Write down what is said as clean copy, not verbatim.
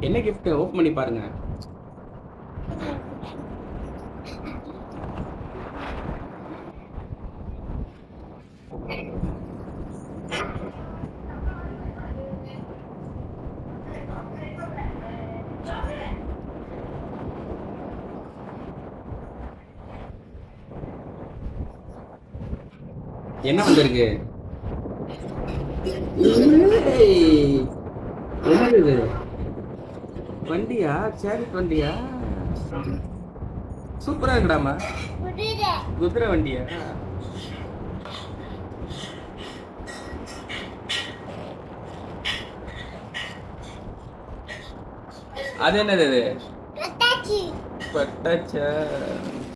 என்ன gift open பண்ணி பாருங்க. என்ன வந்திருக்கு? என்னது இது? வண்டியா? சேரிட் வண்டியா? சூப்பரா இருக்குடாமா. குதிரை வண்டியா? அது என்னது? அது பட்டாச்சா?